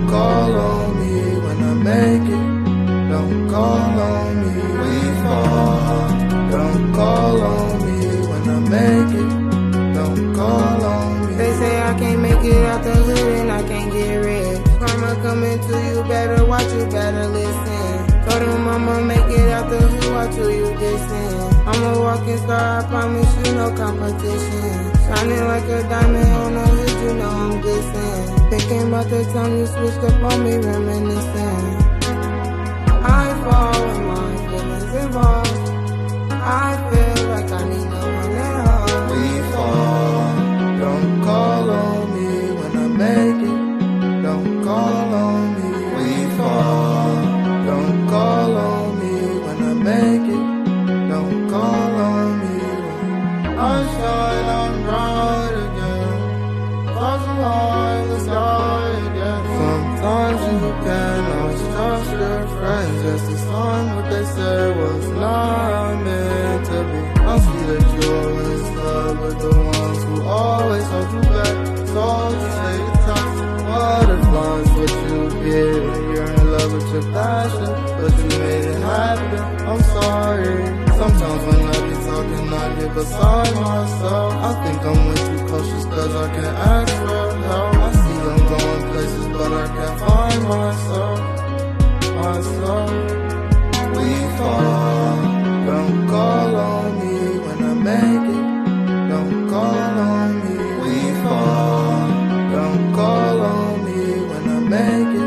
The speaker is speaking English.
call on me when I make it. Don't call on me. We fall. Don't call on me when I make it. Don't call on me. They say I can't make it out the hood and I can't get rich. Karma coming to you, better watch, you better listen. Told them I'ma make it out the hood, watch who you dissing. I'm a walking star, I promise you no competition. Shining like a diamond on the hood, you know I'm glisten. Thinking about the time you switched up on me, reminiscing. I fall when my feelings involved. I feel like I need no one at all. We fall. Don't call on me when I make it. Don't call on me. We fall. Don't call on me when I make it. Don't call on me. I shine, I'm bright again. Far so high in the sky again. Sometimes you can always trust your friends. Just to sign what they said was not meant to be. I see that you always love with the ones who always hold you back. So just stay tough. Butterflies, what you get. You're in love with your passion, but you made it happen. I'm sorry. Sometimes when I be talking, I get beside myself. I think I'm way too cautious cause I can't ask for help. I see I'm going places, but I can't find myself. We fall. Don't call on me when I make it. Don't call on me. We fall. Don't call on me when I make it.